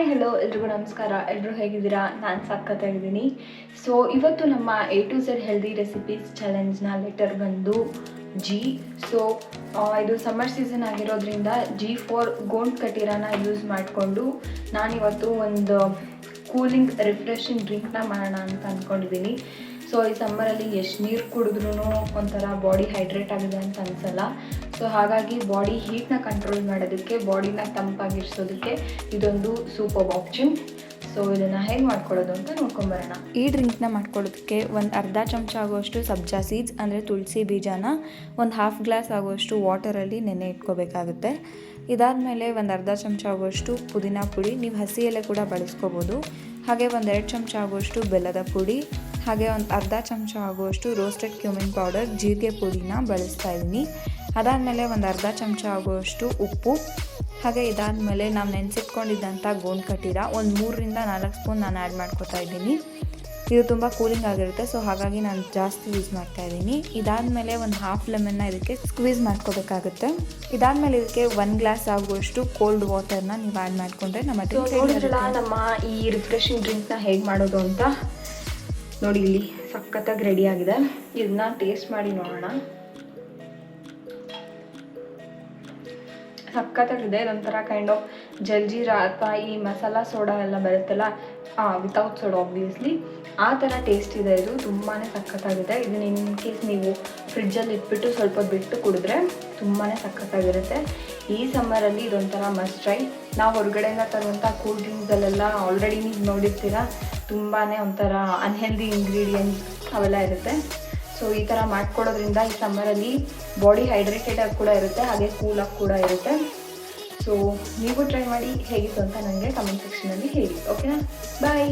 Hello ಎಲ್ರಿಗೂ ನಮಸ್ಕಾರ. ಎಲ್ಲರೂ ಹೇಗಿದ್ದೀರಾ? ನಾನು ಸಖತ್ತಾಗಿದ್ದೀನಿ. ಸೊ ಇವತ್ತು ನಮ್ಮ A to Z healthy recipes ಚಾಲೆಂಜ್ನ ಲೆಟರ್ ಬಂದು G. ಸೊ ಇದು ಸಮ್ಮರ್ ಸೀಸನ್ ಆಗಿರೋದ್ರಿಂದ G4 ಗೋಂಡ್ ಕಟೀರಾನ ಯೂಸ್ ಮಾಡಿಕೊಂಡು ನಾನಿವತ್ತು ಒಂದು ಕೂಲಿಂಗ್ ರಿಫ್ರೆಶಿಂಗ್ ಡ್ರಿಂಕ್ನ ಮಾಡೋಣ ಅಂತ ಅಂದ್ಕೊಂಡಿದ್ದೀನಿ. ಸೊ ಈ ಸಮ್ಮರಲ್ಲಿ ಎಷ್ಟು ನೀರು ಕುಡಿದ್ರೂ ಒಂಥರ ಬಾಡಿ ಹೈಡ್ರೇಟ್ ಆಗಿದೆ ಅಂತ ಅನಿಸಲ್ಲ. ಸೊ ಹಾಗಾಗಿ ಬಾಡಿ ಹೀಟ್ನ ಕಂಟ್ರೋಲ್ ಮಾಡೋದಕ್ಕೆ, ಬಾಡಿನ ತಂಪಾಗಿರಿಸೋದಕ್ಕೆ ಇದೊಂದು ಸೂಪರ್ ಆಪ್ಷನ್. ಸೊ ಇದನ್ನು ಹೇಗೆ ಮಾಡ್ಕೊಳ್ಳೋದು ಅಂತ ನೋಡ್ಕೊಂಬರೋಣ. ಈ ಡ್ರಿಂಕ್ನ ಮಾಡ್ಕೊಳ್ಳೋದಕ್ಕೆ ಒಂದು ಅರ್ಧ ಚಮಚ ಆಗುವಷ್ಟು ಸಬ್ಜಾ ಸೀಡ್ಸ್ ಅಂದರೆ ತುಳಸಿ ಬೀಜನ ಒಂದು ಹಾಫ್ ಗ್ಲಾಸ್ ಆಗುವಷ್ಟು ವಾಟರಲ್ಲಿ ನೆನೆ ಇಟ್ಕೋಬೇಕಾಗುತ್ತೆ. ಇದಾದಮೇಲೆ ಒಂದು ಅರ್ಧ ಚಮಚ ಆಗುವಷ್ಟು ಪುದೀನ ಪುಡಿ, ನೀವು ಹಸಿ ಎಲೆ ಕೂಡ ಬಳಸ್ಕೋಬೋದು. ಹಾಗೆ ಒಂದು 2 ಚಮಚ ಆಗುವಷ್ಟು ಬೆಲ್ಲದ ಪುಡಿ, ಹಾಗೆ ಒಂದು ಅರ್ಧ ಚಮಚ ಆಗುವಷ್ಟು ರೋಸ್ಟೆಡ್ ಕ್ಯೂಮಿನ್ ಪೌಡರ್, ಜೀರಿಗೆ ಪುಡಿನ ಬಳಸ್ತಾ ಇದ್ದೀನಿ. ಅದಾದಮೇಲೆ ಒಂದು ಅರ್ಧ ಚಮಚ ಆಗುವಷ್ಟು ಉಪ್ಪು, ಹಾಗೆ ಇದಾದಮೇಲೆ ನಾವು ನೆನೆಸಿಟ್ಕೊಂಡಿದ್ದಂಥ ಗೋಂಡ್ ಕಟೀರ ಒಂದು 3ರಿಂದ 4 ಸ್ಪೂನ್ ನಾನು ಆ್ಯಡ್ ಮಾಡ್ಕೊತಾ ಇದ್ದೀನಿ. ಇದು ತುಂಬ ಕೂಲಿಂಗ್ ಆಗಿರುತ್ತೆ, ಸೊ ಹಾಗಾಗಿ ನಾನು ಜಾಸ್ತಿ ಯೂಸ್ ಮಾಡ್ತಾ ಇದ್ದೀನಿ. ಇದಾದಮೇಲೆ ಒಂದು ಹಾಫ್ ಲೆಮನ್ನ ಇದಕ್ಕೆ ಸ್ಕ್ವೀಸ್ ಮಾಡ್ಕೋಬೇಕಾಗುತ್ತೆ. ಇದಾದಮೇಲೆ ಇದಕ್ಕೆ 1 ಗ್ಲಾಸ್ ಆಗುವಷ್ಟು ಕೋಲ್ಡ್ ವಾಟರ್ನ ನೀವು ಆ್ಯಡ್ ಮಾಡಿಕೊಂಡ್ರೆ ನಮ್ಮ ಈ ರಿಫ್ರೆಶಿಂಗ್ ಡ್ರಿಂಕ್ನ ಹೇಗೆ ಮಾಡೋದು ಅಂತ ನೋಡಿ. ಇಲ್ಲಿ ಸಖತ್ತಾಗಿ ರೆಡಿ ಆಗಿದೆ. ಇದನ್ನ ಟೇಸ್ಟ್ ಮಾಡಿ ನೋಡೋಣ. ಸಖತ್ತಾಗಿದೆ. ಇದೊಂಥರ ಕೈಂಡ್ ಆಫ್ ಜಲ್ಜೀರಾ ಅಥವಾ ಈ ಮಸಾಲ ಸೋಡಾ ಎಲ್ಲ ಬರುತ್ತಲ್ಲ, ವಿತೌಟ್ ಸೋಡಾ ಆಬ್ವಿಯಸ್ಲಿ, ಆ ಥರ ಟೇಸ್ಟ್ ಇದೆ. ಇದು ತುಂಬಾ ಸಖತ್ತಾಗಿದೆ. ಇದನ್ನ ಇನ್ ಕೇಸ್ ನೀವು ಫ್ರಿಡ್ಜಲ್ಲಿ ಇಟ್ಬಿಟ್ಟು ಸ್ವಲ್ಪ ಬಿಟ್ಟು ಕುಡಿದ್ರೆ ತುಂಬಾ ಸಖತ್ತಾಗಿರುತ್ತೆ. ಈ ಸಮ್ಮರಲ್ಲಿ ಇದೊಂಥರ ಮಸ್ಟ್ ಟ್ರೈ. ನಾವು ಹೊರಗಡೆಯಿಂದ ತರುವಂಥ ಕೂಲ್ ಡ್ರಿಂಕ್ಸಲ್ಲೆಲ್ಲ ಆಲ್ರೆಡಿ ನೀವು ನೋಡಿರ್ತೀರ, ತುಂಬಾ ಒಂಥರ ಅನ್ಹೆಲ್ದಿ ಇಂಗ್ರೀಡಿಯೆಂಟ್ಸ್ ಅವೆಲ್ಲ ಇರುತ್ತೆ. ಸೊ ಈ ಥರ ಮಾಡ್ಕೊಳ್ಳೋದ್ರಿಂದ ಈ ಸಮ್ಮರಲ್ಲಿ ಬಾಡಿ ಹೈಡ್ರೇಟೆಡ್ ಆಗಿ ಕೂಡ ಇರುತ್ತೆ, ಹಾಗೆ ಕೂಲಾಗಿ ಕೂಡ ಇರುತ್ತೆ. ಸೊ ನೀವು ಟ್ರೈ ಮಾಡಿ ಹೇಗಿತ್ತು ಅಂತ ನನಗೆ ಕಮೆಂಟ್ ಸೆಕ್ಷನಲ್ಲಿ ಹೇಳಿ. ಓಕೆನಾ? ಬಾಯ್.